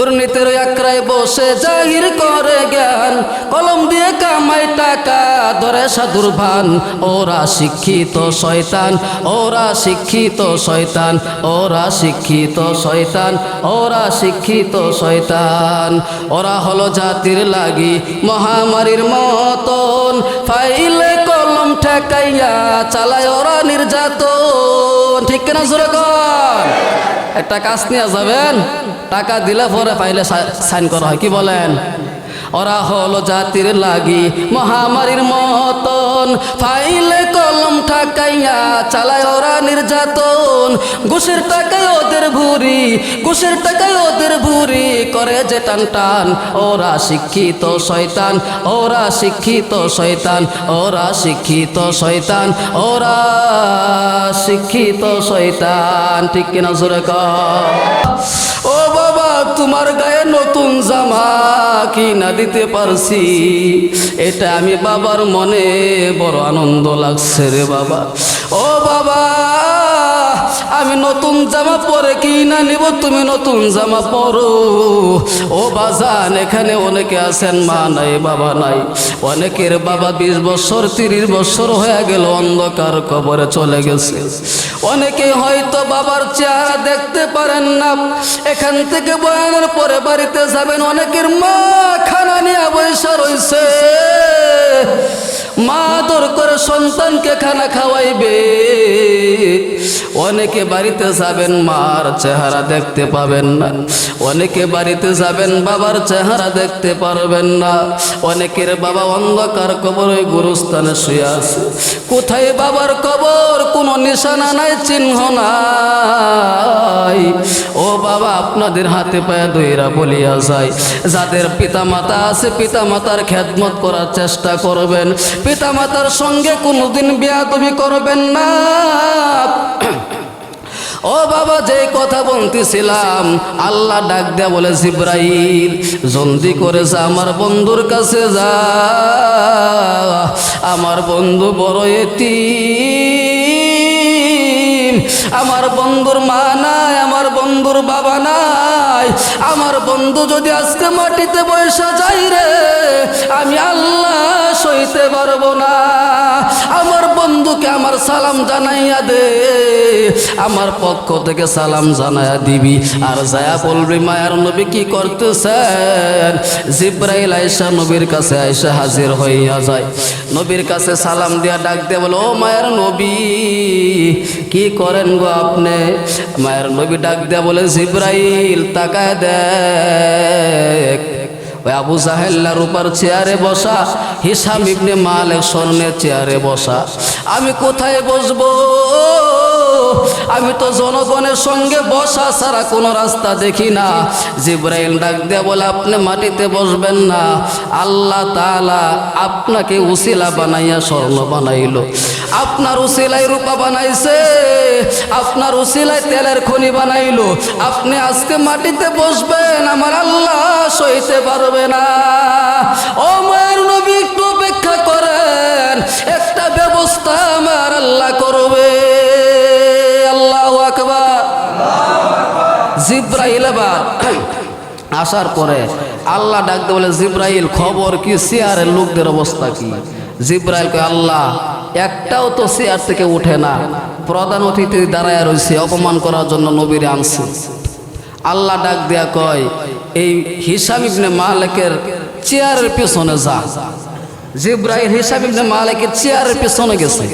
দুর্নীতির একরায় বসে জাহির করে জ্ঞান, কলম দিয়ে কামাই টাকা ধরে সাধুর ভান। ওরা শিক্ষিত শয়তান, ওরা শিক্ষিত শয়তান, ওরা শিক্ষিত শয়তান, ওরা শিক্ষিত শয়তান। ওরা হলো জাতির লাগি মহামারীর মতন, ফাইলে কলম ঠেকাইয়া চালায় ওরা নির্যাতন। ঠিক কিনা জোরে কর? একটা কাজ নিয়ে যাবেন, টাকা দিলে পরে ফাইলে সাইন করা হয়। কি বলেন? ওরা হলো জাতির লাগি মহামারীর মতন, ফাইলে কলম ঠেকাইয়া চালায় ওরা নির্যাতন। ঘুষের টাকায় ওদের ভুরি, ঘুষের টাকায় ওদের ভুরি করে যে টান টান। ওরা শিক্ষিত শয়তান, ওরা শিক্ষিত শয়তান, ওরা শিক্ষিত শয়তান, ওরা শিক্ষিত শয়তান। ঠিক কিনা জোরে কর? ও বাবা, তোমার গায়ে নতুন জামা কিনা দিতে পারছি, এটা আমি বাবার মনে বড় আনন্দ লাগছে রে বাবা। ও বাবা, আমি নতুন জামা পরে কিনা নিব, তুমি নতুন জামা পরো। ও বাজান, এখানে অনেকে আছেন মা নাই বাবা নাই, অনেকের বাবা 20 বছর 30 বছর হয়ে গেল অন্ধকার কবরে চলে গেছে। অনেকে হয়তো বাবার চেহারা দেখতে পারেন না। এখান থেকে বয়ানের পরে বাড়িতে যাবেন, অনেকের মা খানা নিয়ে বসে রয়েছে, মা আদর করে সন্তানকে খানা খাওয়াইবে। অনেকে বাড়িতে যাবেন, মার চেহারা দেখতে পাবেন না। অনেকে বাড়িতে যাবেন, বাবার চেহারা দেখতে পারবেন না। অনেকের বাবা অন্ধকার কবর, ওই গুরুস্থানে শুয়ে আছে। কোথায় বাবার কবর? কোনো নিশানা নাই, চিহ্ন নাই। ও বাবা, আপনাদের হাতে পায়ে দইরা বলিয়া যায়, যাদের পিতা মাতা আছে পিতা মাতার খেদমত করার চেষ্টা করবেন। পিতা মাতার সঙ্গে কোনোদিন বেয়াদবি করবেন না। ও বাবা, যে কথা বলতেছিলাম, আল্লাহ ডাক দেয়া বলে, জিব্রাইল জলদি করে যা, আমার বন্ধুর কাছে যা। আমার বন্ধু বড় এতিম, আমার বন্ধুর মা নাই, আমার বন্ধুর বাবা নাই। আমার বন্ধু যদি আজকে মাটিতে বসে যাই রে, আমি আল্লাহ সইতে পারবো না। আমার বন্ধুকে আমার সালাম জানাইয়া দে, আমার পক্ষ থেকে সালাম জানাইয়া দিবি। আর যায়া বলবি, মায়ার নবী কি করতেছেন? জিব্রাইল আয়েশা নবীর কাছে আয়েশা হাজির হইয়া যায়। নবীর কাছে সালাম দিয়া ডাক দিয়ে বলে, ও মায়ের নবী, কি করেন গো আপনি? মায়ের নবী ডাক দিয়া বলে, জিব্রাইল তাকায় দেখ, ওই আবু জাহেল্লা রূপার চেয়ারে বসা, হিসাম ইবনে মালিক স্বর্ণের চেয়ারে বসা। আমি কোথায় বসবো? আমি তো জনগণের সঙ্গে বসা ছাড়া কোনো রাস্তা দেখি না। জিব্রাইল ডাক দিয়ে বলে, আপনি মাটিতে বসবেন না, আল্লাহ তাআলা আপনাকে উসিলা বানাইয়া স্বর্ণ বানাইলো, আপনার উসিলায় রূপা বানাইছে, আপনার উসিলায় তেলের খনি বানাইলো। আপনি আজকে মাটিতে বসবেন, আমার আল্লাহ সইতে পারবে না। ও মায়ের নবী, একটু অপেক্ষা করেন, একটা ব্যবস্থা আমার আল্লাহ করবে। আল্লাহু আকবার। জিব্রাইল আবার আসার পরে আল্লাহ ডাকতে বলে, জিব্রাইল খবর কি? চেয়ারের লোকদের অবস্থা কি? জিব্রাইল কয়, আল্লাহ একটাও তো চেয়ার থেকে উঠে না, প্রধান অতিথি দাঁড়ায় রয়েছে, অপমান করার জন্য নবীরে আনছে। আল্লাহ ডাক দেয়া কয়, এই হিসাম ইবনে মালিকের চেয়ারের পেছনে যা। জিব্রাইল হিসাম ইবনে মালিকের চেয়ারের পেছনে গেছে।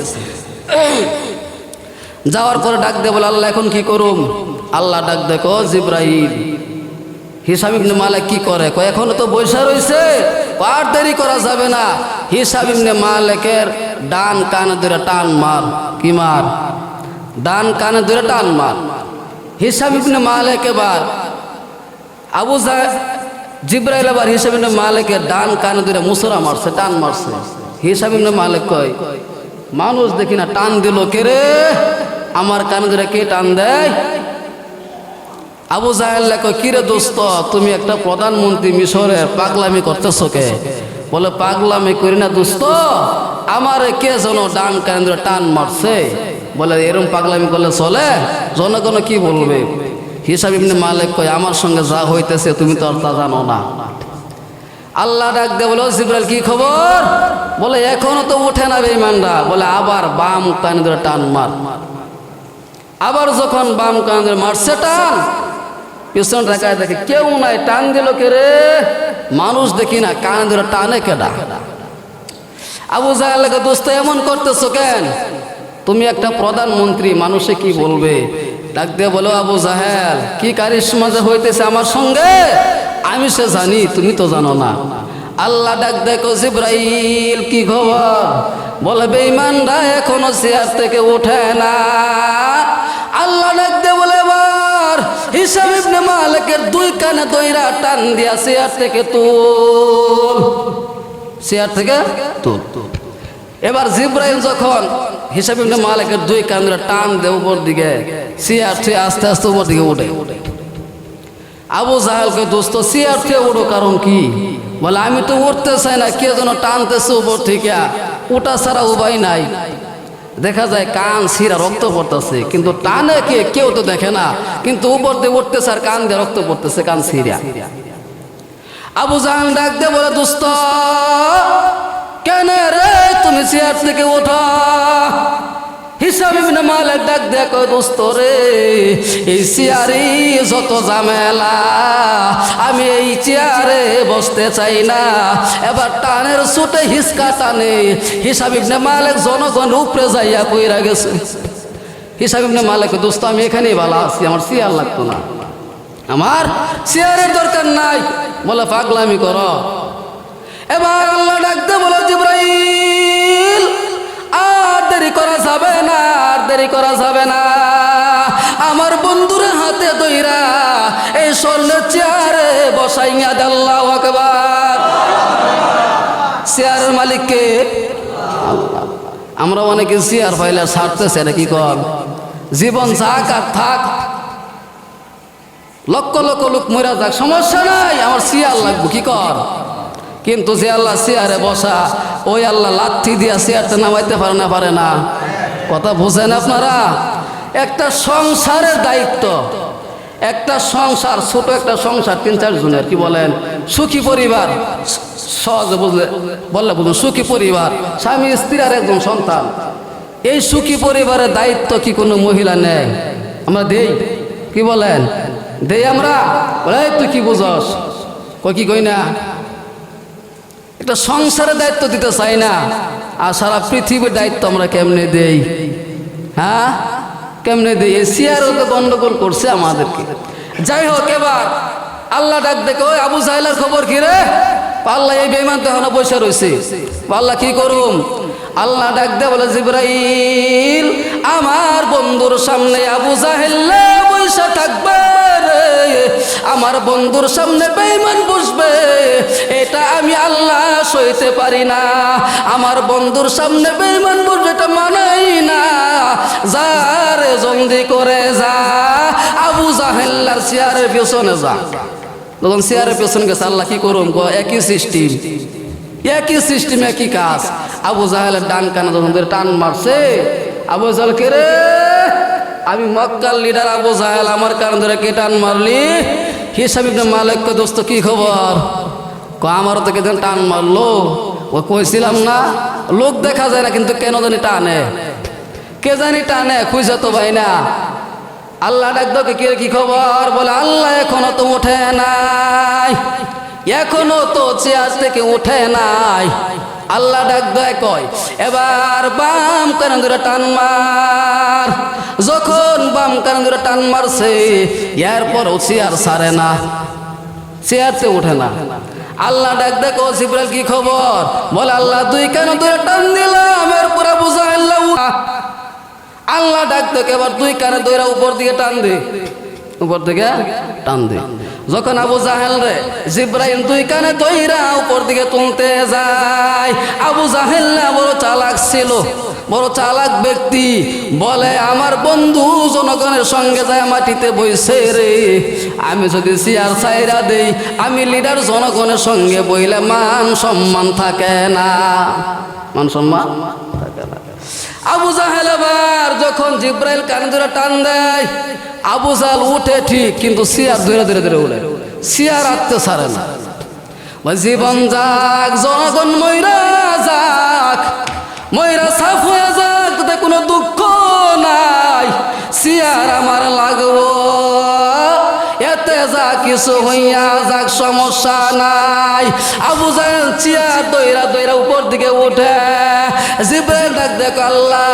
যাওয়ার পরে ডাক দিয়ে বলে, আল্লাহ এখন কি করুম? আল্লাহ ডাক দেখো, জিব্রাইল হিসাব ইবনে মালিক কি করে? কয় এখনো তো বৈশা রয়েছে, আর দেরি করা যাবে না। হিসাব ইবনে মালিকের ডান কানে ধরে টান মার। কি মার? ডান কানে ধরে টান মার। হিসাব ইবনে মালিক এবার জিব্রাইল আবার হিসাব ইবনে মালিকের ডান কানে ধরে মুসরা মারছে, টান মারছে। হিসাব ইবনে মালিক কয়, মানুষ দেখি না টান দিল কে রে? আমার কানে ধরে কে টান দেয়? আবু জাহেল কয়, কিরে দোস্ত, তুমি একটা প্রধানমন্ত্রী মিশরের, পাগলামি করতেছো কে? বলে, পাগলামি করি না দোস্ত, আমার কে যেন ডান কানে ধরে টান মারছে। বলে, এরকম পাগলামি করলে চলে? জনগণ কি বলবে? হিসাব ইবনে মালিক কয় আমার সঙ্গে যা হইতেছে তুমি তো আর তা জানো না। আল্লাহ ডাক দে বলো জিবরাইল কি খবর? বলে এখনো তো উঠে না বেঈমানরা। বলে আবার বাম কানে ধরে টান মার। আবার যখন বাম কানে ধরে মারছে টান, পিছন ঢাকায় দেখে কেউ নাই, টান দিল কে রে? মানুষ দেখি না, কানে ধরে টানে কেডা? আবু জাহেলকে দোস্ত এমন করতেছো কেন? তুমি একটা প্রধানমন্ত্রী, মানুষে কি বলবে? ডাক দিয়ে বলো আবু জাহেল কি কারিশমা যে হইতেছে আমার সঙ্গে আমি সে জানি, তুমি তো জানো না। আল্লাহ ডাক দেখো জিবরাইল কি খবর? বলে বেঈমানরা এখনো চেয়ার থেকে ওঠে না। আল্লাহ ডাক দিয়ে বলে এবার হিসাব ইবনে মালিকের দুই কানে দইরা টান দিয়া চেয়ার থেকে তুল, চেয়ার থেকে তুল। এবার জিবরাইল যখন হিসাব ইবনে মালিকের দুই কান ধরে টান দেয় উপর দিকে, চেয়ার থেকে আস্তে আস্তে উপর দিকে উঠে। আবু জাহেলকে দোস্ত চেয়ার থেকে উঠো কারণ কি? বলে আমি তো উঠতে চাই না, কে যেন টানতেছে উপর থেকে, ওটা ছাড়া উপায় নাই। দেখা যায় কান ছিঁড়া রক্ত পড়তেছে, কিন্তু টানে কে কেউ তো দেখে না, কিন্তু উপর দিয়ে উঠতেছে আর কান দিয়ে রক্ত পড়তেছে, কান ছিঁড়া। আবু জাহেল ডাক দিয়ে বলে দোস্ত কেন রে তুমি চেয়ার থেকে ওঠা? হিসাব ইবনে মালিক ডাক দিয়ে কয় দোস্ত রে এই চেয়ারে যত ঝামেলা, আমি এই চেয়ারে বসতে চাই না। এবার টানের ছুটে হিসকা টানে হিসাব ইবনে মালিক জনগণের উপরে যাইয়া কইরা গেছে। হিসাব ইবনে মালিক দোস্ত আমি এখানেই ভালো আছি, আমার চেয়ার লাগতো না, আমার চেয়ারের দরকার নাই। বলে পাগলামি করো। এবার আল্লাহ ডাকতে বলো জিবরাইল আর দেরি করা যাবে না, আর দেরি করা যাবে না। আমার বন্ধুর হাতে দইরা এই স্বর্ণের চেয়ারে বসাইয়া দে। আল্লাহু আকবার। চেয়ারের মালিককে আমরা অনেকে চেয়ার পাইলে ছাড়তেছে, এটা কি কর? জীবন যাক আর থাক, লক্ষ লক্ষ লোক মরা যাক, সমস্যা নাই, আমার চেয়ার লাগবো, কি কর? কিন্তু যে আল্লাহ চেয়ারে বসা, ওই আল্লাহ লাথি দিয়া চেয়ারটা নামাইতে পারে না, পারে না। কথা বুঝেন আপনারা? একটা সংসারের দায়িত্ব, একটা সংসার, ছোট একটা সংসার ৩-৪ জনের, কি বলেন, সুখী পরিবার, সহজে বুঝলে বললে বুঝুন, সুখী পরিবার, স্বামী স্ত্রী আর একজন সন্তান। এই সুখী পরিবারের দায়িত্ব কি কোনো মহিলা নেয়? আমরা দেই, কি বলেন, দেই আমরা? বলে তুই কি বুঝস? কি কই না, একটা সংসারের দায়িত্ব দিতে চাই না, আর সারা পৃথিবীর দায়িত্ব আমরা কেমনে দেই? হ্যাঁ কেমনে দেই? এই চেয়ারও তো গন্ডগোল করছে আমাদেরকে। যাই হোক, এবার আল্লাহ ডাক দেখো আবু জাহেলের খবর কি রে? আল্লাহ এই বেঈমান তো এখনো বসে রয়েছে, আল্লাহ কি করুম? আল্লাহ ডাক দে বলে জিবরাইল আমার বন্ধুর সামনে আবু জাহেল বসে থাকবে, আমার বন্ধুর সামনে বেঈমান বসবে, এটা আমি আল্লাহ সইতে পারি না। আমার বন্ধুর সামনে বেঈমান বসবে, এটা মানাই না। যারে জলদি করে যা, আবু জাহেলের চেয়ারের পেছনে যা। তখন চেয়ারের পেছনে গেছে, আল্লাহ কি করুম? একই সিস্টেম, একই সিস্টেম, একই কাজ। আবু জাহেলের ডান কানে যখন টান মারছে, আবু জাহেল কে রে? আমি মক্কার লিডার আবু জাহেল, আমার কান ধরে কে টান মারলি? হিসাব ইবনে মালিক কয় দোস্ত কি খবর? আমারও তো কেদিন টান মারলো। ও কইছিলাম না, লোক দেখা যায় না, কিন্তু কেন জানি টানে, কে জানি টানে, খুঁজে তো ভাই না। আল্লাহ ডাক দোকে কে কি খবর? বলে আল্লাহ এখনো তো উঠে নাই, এখনো তো চেয়ার থেকে উঠে নাই। আল্লাহ ডাক দেয় কয় এবার বাম কান ধরে টান মার। যখন বাম কান ধরে টান মারছে, এরপরও চেয়ার ছাড়ে না, চেয়ারতে উঠে না। আল্লাহ ডাক দেখো জিবরাইল কি খবর? বলে আল্লাহ দুই কান ধরে টান দিলাম, এরপর আবু জাহেল আল্লাহ ডাক দেখো এবার দুই কানে ধরে উপর দিকে টান দে, উপর দিকে টান দে। যখন আবু জাহেল রে জিবরাইল দুই কানে ধইরা উপর দিকে তুলতে যায়, আবু জাহেল বড় চালাক ছিল, বড় চালাক ব্যক্তি। বলে আমার বন্ধু জনগণের সঙ্গে যায় মাটিতে বইছে রে, আমি যদি চেয়ার ছাইরা দেই, আমি লিডার জনগণের সঙ্গে বইলে মান সম্মান থাকে না, মান সম্মান থাকে না। আবু জাহেল আবার যখন জিব্রাইল কানে ধরে টান দেয়, আবু জাহেল উঠে ঠিক, কিন্তু সিয়ার ধরে ধরে ধরে উঠে, সিয়ার আত্মে ছাড়ে না। জীবন যাক, জনগণ ময়রা যাক, ময়রা সাফ হয়ে যাক, তাতে কোনো দুঃখ নাই, সিয়ার আমার লাগবো, এতে যা কিছু হইয়া যাক সমস্যা নাই। আবু জাহেল চেয়ার দইরা দইরা উপর দিকে উঠে, জিব্রাইল ডাক দেখ, আল্লাহ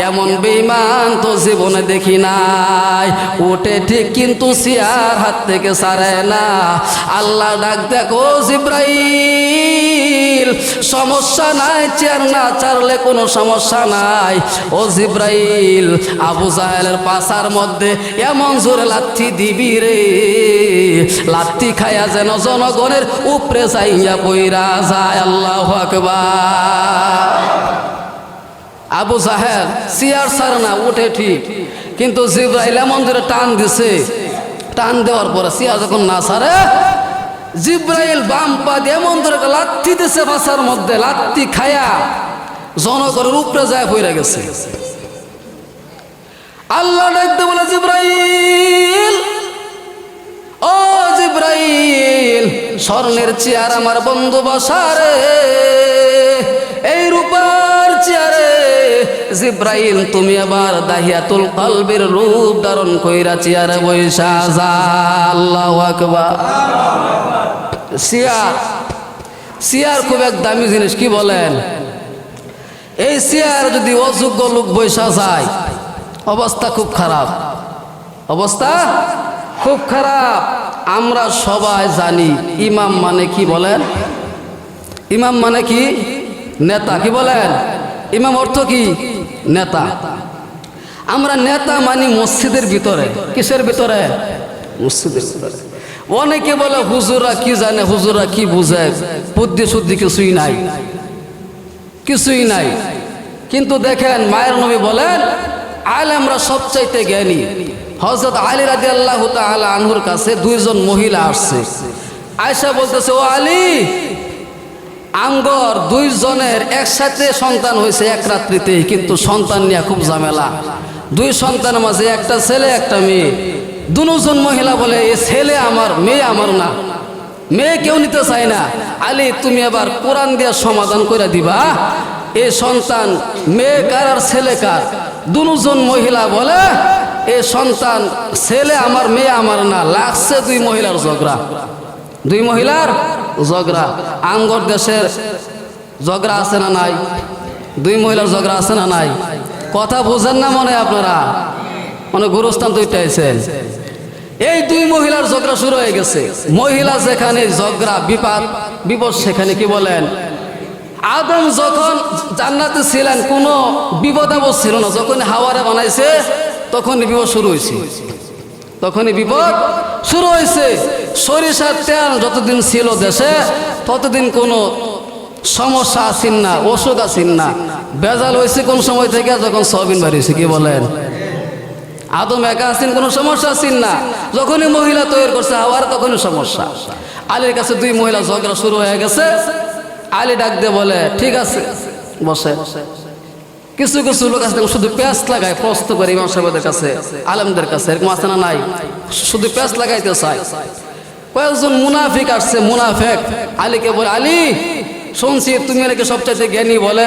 এমন বেঈমান তো জীবনে দেখি নাই, উঠে ঠিক কিন্তু চেয়ার হাত থেকে ছাড়ে না। আল্লাহ ডাক দেখো জিব্রাইল, সমস্যা নাই, চেয়ার না ছাড়লে কোনো সমস্যা নাই। ও জিব্রাইল, আবু জাহেলের পাছার মধ্যে এমন জোরে লাথি দিবি রে, লাথি খায়া যেন জনগণের উপরে যাইয়া পইরা যায়। আল্লাহু আকবার। আবু জাহেল চেয়ার ছাড়ে না, উঠে ঠিক, কিন্তু জিব্রাইল এমন জোরে টান দিছে, টান দেওয়ার পরে চেয়ার যখন না ছাড়ে, জিব্রাইল বাম পা দিয়ে এমন ধরে লাথি দিছে পাছার মধ্যে, লাথি খায়া জনগণের উপরে যায় পইরা গেছে। আল্লাহ ডাকতে বলে, জিব্রাইল, ও জিব্রাইল, স্বর্ণের চেয়ার আমার বন্ধু বসারে, এই রূপার চেয়ারে জিব্রাইল তুমি আবার দাহিয়াতুল কলবের রূপ ধারণ কইরা চেয়ারে বইসা যা। আল্লাহু আকবার। চেয়ার, চেয়ার খুব এক দামি জিনিস, কি বলেন? এই চেয়ার যদি অযোগ্য লোক বইসা যায়, অবস্থা খুব খারাপ, অবস্থা খুব খারাপ। আমরা সবাই জানি ইমাম মানে কি বলেন? ইমাম মানে কি? নেতা। কি বলেন? ইমাম অর্থ কি? নেতা। আমরা নেতা মানি মসজিদের ভিতরে। কিসের ভিতরে? মসজিদের ভিতরে। অনেকে বলে হুজুরা কি জানে, হুজুরা কি বুঝে, বুদ্ধি শুদ্ধি কিছুই নাই, কিছুই নাই। কিন্তু দেখেন মায়ের নবী বলেন আলেমরা সবচাইতে জ্ঞানী। হযরত আলী রাদিয়াল্লাহু তাআলা আনহুর কাছে দুইজন মহিলা আসছে, আয়েশা বলতেছে, ও আলী, আমগর দুইজনের একসাথে সন্তান হয়েছে এক রাত্রিতেই, কিন্তু সন্তান নিয়ে খুব ঝামেলা। দুই সন্তানের মাঝে একটা ছেলে একটা মেয়ে। দুজন মহিলা বলে, এ ছেলে আমার, মেয়ে আমার না, মেয়ে কেউ নিতে চায় না। আলী তুমি আবার কোরআন দিয়ে সমাধান করে দিবা, এ সন্তান মেয়ে কার আর ছেলে কার? দুজন মহিলা বলে, এ সন্তান ছেলে আমার, মেয়ে আমার না। লাগছে দুই মহিলার ঝগড়া, দুই মহিলার ঝগড়া। আমগর দেশের ঝগড়া আছে না নাই? দুই মহিলার ঝগড়া আছে না নাই? কথা বুঝেন না মনে আপনারা? মানে গুরুস্থান দুইটাইছেন। এই দুই মহিলার ঝগড়া শুরু হয়ে গেছে। মহিলা যেখানে ঝগড়া, বিপদ বিপদ সেখানে। কি বলেন? আদম যখন জান্নাতে ছিলেন কোনো বিপদ আপদ ছিল না, যখন হাওয়ারে বানাইছে তখনই বিপদ শুরু হয়েছে, তখনই বিপদ শুরু হয়েছে। সরিষার তেল যতদিন ছিল দেশে ততদিন কোনো সমস্যা আসেন না, অসুখ আসেন না। বেজাল হয়েছে কোন সময় থেকে? যখন সয়াবিন বাড়িয়েছে। কি বলেন? আদম একা আসেন, কোনো সমস্যা আসেন না। যখনই মহিলা তৈরি করছে হাওয়ার, তখনই সমস্যা। আলীর কাছে দুই মহিলা ঝগড়া শুরু হয়ে গেছে। আলী ডাক দিয়ে বলে, ঠিক আছে বসে। কিছু কিছু লোক আছে শুধু পেঁয়াজ লাগায়, প্রশ্ন করে ইমাম সাহেবদের কাছে, আলেমদের কাছে, এরকম আছে না নাই? শুধু পেঁয়াজ লাগাইতে চায়। কয়েকজন মুনাফিক আসছে, মুনাফিক আলীকে বলে, আলী শুনছি তুমি নাকি সবচাইতে জ্ঞানী। বলে,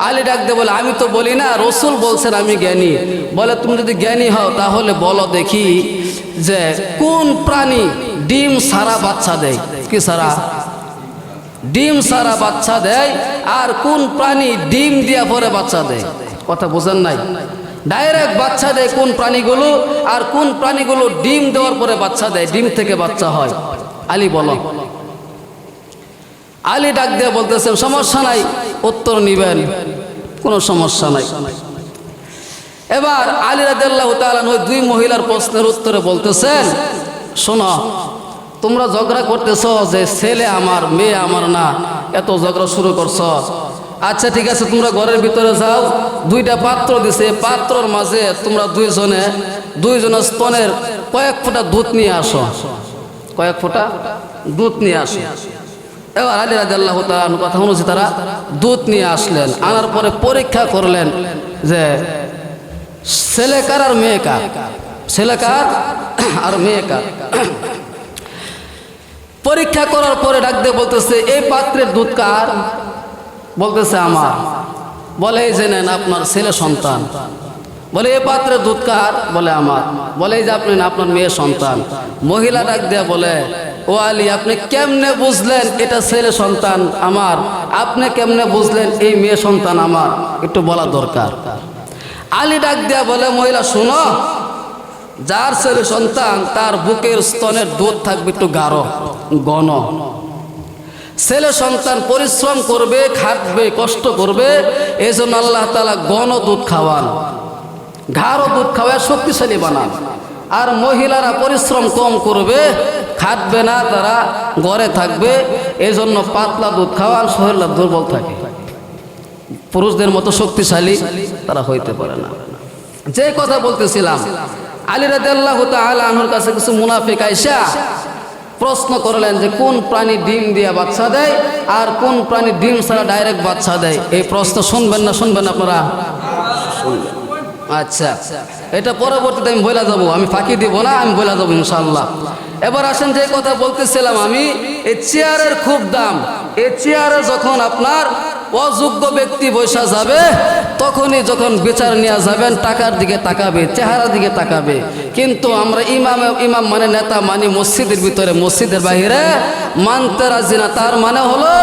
আলী ডাক দিয়ে বলে, আমি তো বলি না, রসুল বলছেন আমি জ্ঞানী। বলে, তুমি যদি জ্ঞানী হও তাহলে বলো দেখি যে কোন প্রাণী ডিম সারা বাচ্চা দেয়? কি সারা? ডিম সারা বাচ্চা দেয়। আর কোন প্রাণী ডিম দিয়া পরে বাচ্চা দেয়? কথা বোঝেন নাই? ডাইরেক্ট বাচ্চা দেয় কোন প্রাণীগুলো, আর কোন প্রাণীগুলো ডিম দেওয়ার পরে বাচ্চা দেয়, ডিম থেকে বাচ্চা হয়? আলী বলো। আলী ডাক দিয়ে বলতেছেন, সমস্যা নাই, উত্তর নিবেন, কোনো সমস্যা নাই। এবার আলী রাদিয়াল্লাহু তাআলা দুই মহিলার প্রশ্নের উত্তরে বলতেছেন, শোনো, তোমরা ঝগড়া করতেছ যে ছেলে আমার, মেয়ে আমার না, এত ঝগড়া শুরু করছ। আচ্ছা ঠিক আছে, তোমরা ঘরের ভিতরে যাও, দুইটা পাত্র দিছে, পাত্রর মাঝে তোমরা দুইজনের স্তনের কয়েক ফোঁটা দুধ নিয়ে আসো, কয়েক ফোঁটা দুধ নিয়ে আসো। এবার আলী রাদিয়াল্লাহু তাআলা আনহু কথা অনুযায়ী তারা দুধ নিয়ে আসলেন, আনার পরে পরীক্ষা করলেন যে ছেলে কার আর মেয়ে কার, ছেলে কার আর মেয়ে কার। পরীক্ষা করার পরে ডাক দিয়ে বলতেছে এই পাত্রের দুধ কার, বলতেছে আমার। বলে এই যে নেন আপনার ছেলে সন্তান। বলে এই পাত্রের দুধ কার, বলে আমার। বলে এই যে আপনি আপনার মেয়ে সন্তান। মহিলা ডাক দিয়ে বলে ও আলী আপনি কেমনে বুঝলেন এটা ছেলে সন্তান আমার, আপনি কেমনে বুঝলেন এই মেয়ে সন্তান আমার, একটু বলা দরকার। আলী ডাক দিয়া বলে মহিলা শুনো, যার ছেলে সন্তান তার বুকের স্তনের দুধ থাকবে একটু গাঢ় ঘন। ছেলে সন্তান পরিশ্রম করবে, খাটবে, কষ্ট করবে, এই জন্য আল্লাহ তাআলা ঘন দুধ খাওয়ান, গাঢ় দুধ খাওয়ায় শক্তিশালী বানান। আর মহিলারা পরিশ্রম কম করবে, খাটবে না, তারা ঘরে থাকবে, এই জন্য পাতলা দুধ খাওয়ান, শরীরটা দুর্বল থাকে, পুরুষদের মতো শক্তিশালী তারা হইতে পারে না। যে কথা বলতেছিলাম, আলী রাদিয়াল্লাহু তাআলা আনহুর কাছে কিছু মুনাফিক আইসা প্রশ্ন করলেন যে কোন প্রাণী ডিম দিয়ে বাচ্চা দেয় আর কোন প্রাণী ডিম ছাড়া ডাইরেক্ট বাচ্চা দেয়। এই প্রশ্ন শুনবেন না শুনবেন আপনারা? শুনবেন। আচ্ছা, এটা পরবর্তীতে আমি বলে যাবো, আমি ফাঁকি দিব না, আমি বলে যাবো ইনশাআল্লাহ। এবার আসেন যে কথা বলতেছিলাম আমি, এই চেয়ারের খুব দাম। এই চেয়ারে যখন আপনার অযোগ্য ব্যক্তি বসা যাবে, তখনই যখন বিচার নিয়ে যাবেন টাকার দিকে তাকাবে, চেহারার দিকে তাকাবে। কিন্তু আমরা ইমাম মানে নেতা মানি মসজিদের ভিতরে, মসজিদের বাহিরে মানতে রাজি না। তার মানে হলো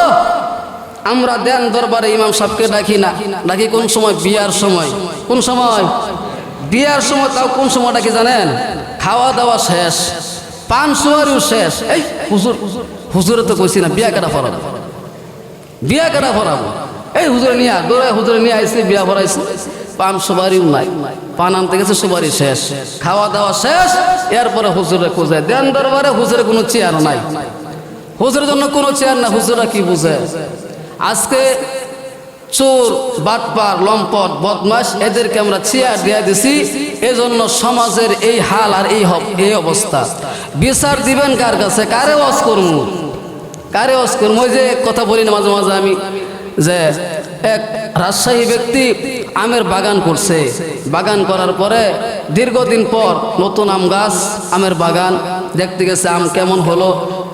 আমরা দেন দরবারে ইমাম সাহেবকে ডাকি না, ডাকি কোন সময়? বিয়ার সময়। কোন সময়? বিয়ার সময়। তাও কোন সময় ডাকি জানেন? খাওয়া দাওয়া শেষ, পান সুয়ারিও শেষ। এই হুজুর, হুজুরে তো কইছি না বিয়া কেটা ফরাবো, বিয়া কেটা ফরাবো, এই হুজুরে নিয়ে দৌড়ায়, হুজুরে নিয়ে আইসি, বিয়া ফরাইছে, পান সুপারিও নাই, পান আনতে গেছে, সুপারি শেষ, খাওয়া দাওয়া শেষ। এরপরে হুজুরে খুঁজে দেন দরবারে, হুজুরে কোনো চেয়ার নাই, হুজুরের জন্য কোনো চেয়ার না। হুজুরা কি বুঝে? আজকে চোর, বাটপার, লম্পট, বদমাশ এদেরকে আমরা চেয়ার দিয়ে দিছি, এজন্য সমাজের এই হাল আর এই অবস্থা। বিচার দিবেন কার কাছে? কারে ওয়াজ করবো, কারে ওয়াজ করবো? ওই যে কথা বলি না মাঝে মাঝে আমি, যে এক রাজশাহী ব্যক্তি আমের বাগান করছে, বাগান করার পরে দীর্ঘদিন পর নতুন আম গাছ, আমের বাগান দেখতে গেছে, আম কেমন হলো,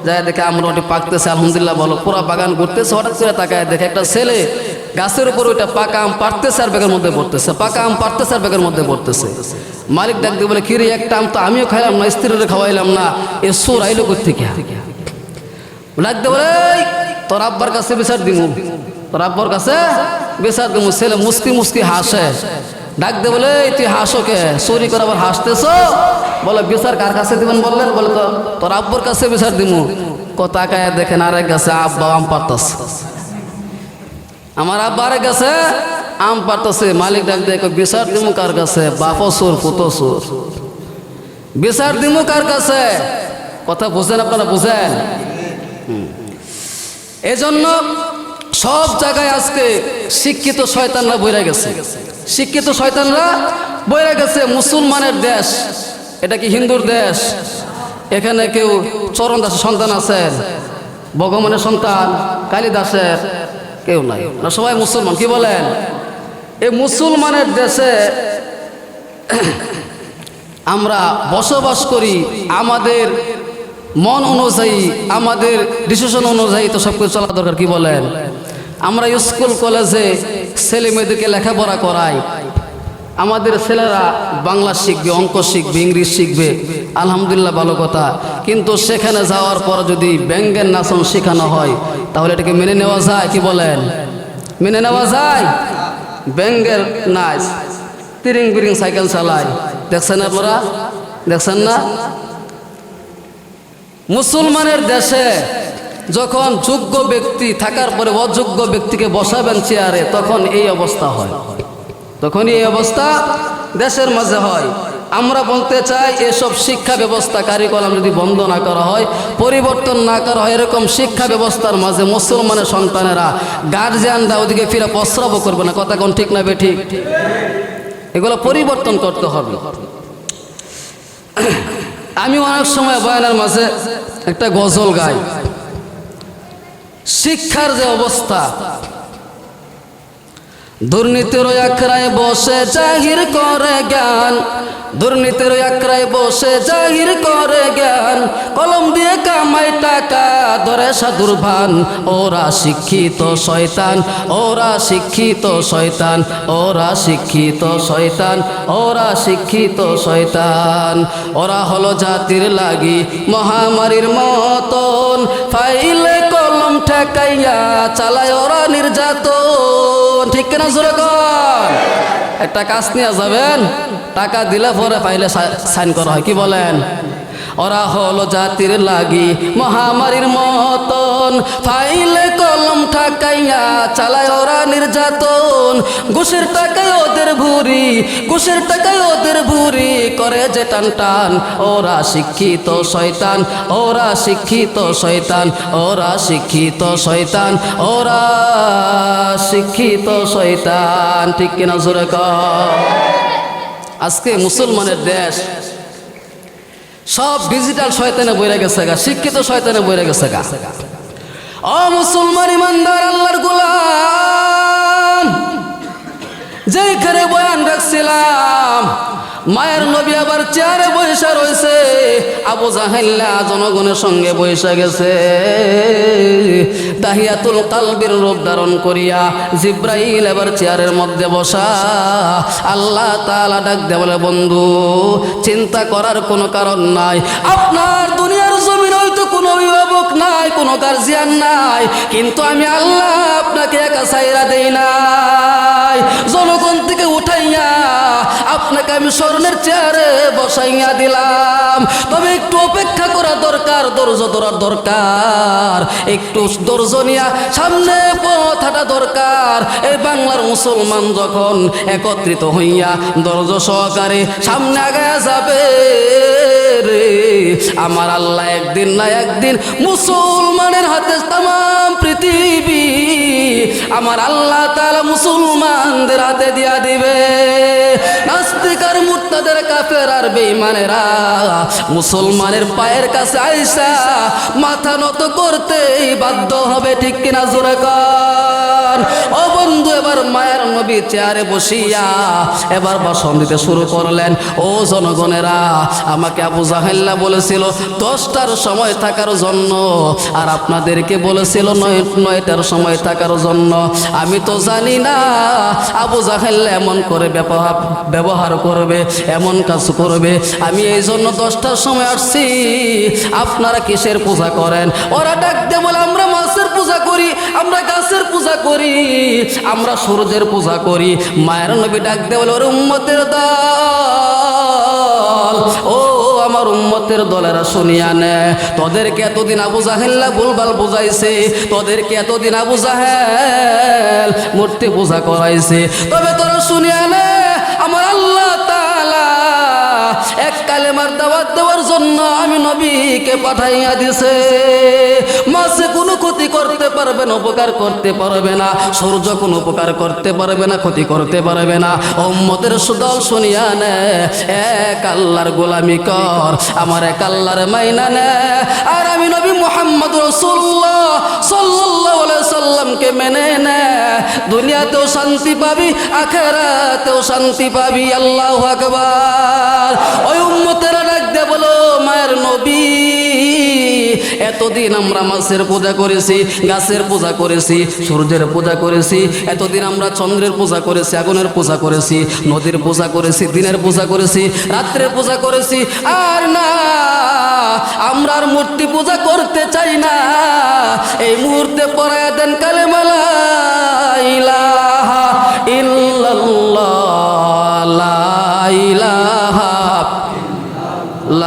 যায় দেখে আম মোটামুটি পাকতেছে, আলহামদুলিল্লাহ বলো, পুরো বাগান ঘুরতেছে। হঠাৎ করে তাকায় দেখে একটা ছেলে গাছের উপর ওইটা পাকা আম পারতেছে আর ব্যাগের মধ্যে পড়তেছে, পাকা আম পারতেছে আর ব্যাগের মধ্যে পড়তেছে। মালিক ডাক দিয়ে বলে কিরে, একটা আম তো আমিও খাইলাম না, স্ত্রীরে খাওয়াইলাম না, এ সুর আইলো কোত্থেকে? ডাক দিয়ে বলে তোর আব্বার কাছে বিচার দিমু, তোর আব্বার কাছে বিচার দিমু। ছেলে মুস্কি মুস্কি হাসে, ডাক দিয়ে বলে তুই হাসো কে, চুরি করে আবার হাসতেছ? বলে বিচার কার কাছে দিবেন বললেন? বলে তো তোর আব্বুর কাছে বিচার দিমু। তাকায় দেখেন আরেক গাছে আব্বা আম পারতাছে, আমার আব্বা আরেক গাছে আম পারতাছে। মালিক ডাক দিয়ে বিচার দিমু কার কাছে? বাপ চোর, পুতো চোর, বিচার দিমু কার কাছে? কথা বুঝেন আপনারা? বুঝেন? এজন্য সব জায়গায় আজকে শিক্ষিত শয়তানরা বইরা গেছে, শিক্ষিত শয়তানরা বইরা গেছে। মুসলমানের দেশ, এটা কি হিন্দুর দেশ? এখানে কেউ চরণ দাসের সন্তান আছেন, ভগবানের সন্তান, কালিদাসের কেউ নাই, না সবাই মুসলমান। কি বলেন? এই মুসলমানের দেশে আমরা বসবাস করি, আমাদের মন অনুযায়ী, আমাদের ডিসিশন অনুযায়ী তো সব কিছু চলা দরকার। কি বলেন? আমরা স্কুল কলেজে ছেলে মেয়েদেরকে লেখাপড়া করাই, আমাদের ছেলেরা বাংলা শিখবে, অঙ্ক শিখবে, ইংলিশ শিখবে, আলহামদুলিল্লাহ ভালো কথা। কিন্তু সেখানে যাওয়ার পর যদি ব্যঙ্গের নাচন শেখানো হয়, তাহলে এটাকে মেনে নেওয়া যায়? কি বলেন? মেনে নেওয়া যায়? ব্যঙ্গের নাচ, তিরিং বিরিং সাইকেল চালায়, দেখছেন আপনারা? দেখছেন না? মুসলমানের দেশে যখন যোগ্য ব্যক্তি থাকার পরে অযোগ্য ব্যক্তিকে বসাবেন চেয়ারে, তখন এই অবস্থা হয়, তখনই এই অবস্থা দেশের মাঝে হয়। আমরা বলতে চাই এসব শিক্ষা ব্যবস্থা কারিকুলাম যদি বন্ধ না করা হয়, পরিবর্তন না করা হয়, এরকম শিক্ষা ব্যবস্থার মাঝে মুসলমানের সন্তানেরা, গার্জিয়ানরা ওদিকে ফিরে প্রস্রাব করবে না। কথা কোন ঠিক না বেঠিক? এগুলো পরিবর্তন করতে হবে। আমি অনেক সময় বয়ানের মাঝে একটা গজল গাই, শিক্ষার যে অবস্থা, দুর্নীতির আখড়ায় বসে জাহির করে জ্ঞান, দুর্নীতির আখড়ায় বসে জাহির করে জ্ঞান, কলম দিয়ে কামাই টাকা ধরে সাধুর ভান। ওরা শিক্ষিত শয়তান, ওরা শিক্ষিত শয়তান, ওরা শিক্ষিত শয়তান, ওরা শিক্ষিত শয়তান। ওরা হলো জাতির লাগি মহামারীর মতন, ফাইলে কলম ঠেকাইয়া চালায় ওরা নির্যাতন। ঠিক কিনা জোরে কর? একটা কাজ নিয়ে যাবেন, টাকা দিলে পরে ফাইলে সাইন করা হয়, কি বলেন? ওরা হলো জাতির লাগি মহামারীর মতন, ফাইলে কলম ঠেকাইয়া চালায় ওরা নির্যাতন। ঘুষের টাকায় ওদের ভুরি, ঘুষের টাকায় ওদের ভুরি করে যে টান টান। ওরা শিক্ষিত শয়তান, ওরা শিক্ষিত শয়তান, ওরা শিক্ষিত শয়তান, ওরা শিক্ষিত শয়তান। ঠিক কিনা জোরে কর? আজকে মুসলমানের দেশ সব ডিজিটাল শয়তানে বইরে গেছে গা, শিক্ষিত শয়তানে বইরে গেছে গা। ও মুসলমান ইমানদার আল্লাহর গোলাম, যেখানে বয়ান রাখছিলাম মায়ের নবী আবার চেয়ারে বৈশা রয়েছে, আবু জাহেল্লা জনগণের সঙ্গে বৈশা গেছে। দাহিয়াতুল কালবির রূপ ধারণ করিয়া জিব্রাইল এবার চেয়ারের মধ্যে বসা। আল্লাহ তাআলা ডাক দিয়ে বলে, বন্ধু চিন্তা করার কোনো কারণ নাই, আপনার দুনিয়ার জমিন হয়তো কোনো অভিভাবক নাই, কোনো গার্জিয়ান নাই, কিন্তু আমি আল্লাহ আপনাকে একা ছাইরা দেই নাই। জনগণ থেকে উঠাইয়া আপনাকে আমি স্বর্ণের চেয়ারে বসাইয়া দিলাম। তবে একটু অপেক্ষা করা দরকার, ধৈর্য ধরার দরকার, একটু ধৈর্য নিয়া সামনে পথ হাঁটা দরকার। এই বাংলার মুসলমান যখন একত্রিত হইয়া ধৈর্য সহকারে সামনে আগায়া যাবে রে, আমার আল্লাহ একদিন না একদিন মুসলমানের হাতে তামাম পৃথিবী আমার আল্লাহ তাআলা মুসলমানদের হাতে দিয়া দিবে। নাস্তিক আর মুরতাদের কাফের আর বেঈমানেরা মুসলমানের পায়ের কাছে আইসা মাথা নত করতেই বাধ্য হবে। ঠিক কিনা জোরে কর? ও বন্ধু, এবার মায়ের নবী চেয়ারে বসিয়া এবার ভাষণ দিতে শুরু করলেন। ও জনগণেরা, আমাকে আবু জাহেল্লা বলেছিল 10টার সময় থাকার জন্য, আর আপনাদেরকে বলেছিল 9টার সময় থাকার জন্য। আমি তো জানি না আবু জাহেল্লা এমন করে ব্যবহার করবে, এমন কাজ করবে। আমি এই জন্য 10টার সময় আসছি। আপনারা কিসের পূজা করেন? ওরা ডাক দিয়ে বলে, আমরা মাছের পূজা করি, আমরা গাছের পূজা করি, আমরা সূর্যের পূজা করি। মায়ের নবী ডাক দিয়ে বলে, ওরে উম্মতের দল, ও আমার উম্মতের দলেরা শুনিয়া নে, তোদেরকে এতদিন আবু জাহেল্লা ভুলভাল বুঝাইছে, তোদেরকে এতদিন আবু জাহেল মূর্তি পূজা করাইছে, তবে তোরা শুনিয়া নে, আমার আল্লাহ তাআলা এক কালেমার দাওয়াত দেওয়ার জন্য আমি নবীকে পাঠাইয়া দিছে। মাছে কোনো ক্ষতি করতে পারবে না, উপকার করতে পারবে না, সূর্য কোনো উপকার করতে পারবে না, ক্ষতি করতে পারবে না। উম্মতের সুদল শুনিয়া নে, এক আল্লাহর গোলামি কর, আমার এক আল্লাহর মাইনা নে, আর আমি নবী মুহাম্মদ রাসূলুল্লাহ সাল্লাল্লাহু আলাইহি সাল্লামকে মেনে নে। দুনিয়াতেও শান্তি পাবি, আখিরাতেও শান্তি পাবি। আল্লাহু আকবার। ওই উম্মতেরা ডাক দে বলো, মায়ের নবী, এতদিন আমরা মাছের পূজা করেছি, গাছের পূজা করেছি, সূর্যের পূজা করেছি, এতদিন আমরা চন্দ্রের পূজা করেছি, আগুনের পূজা করেছি, নদীর পূজা করেছি, দিনের পূজা করেছি, রাত্রের পূজা করেছি, আর না আমরা আর মূর্তি পূজা করতে চাই না। এই মুহূর্তে পড়ায়া দেন কালেমা লা ইলাহা ইল্লাল্লাহ, লা ইলাহা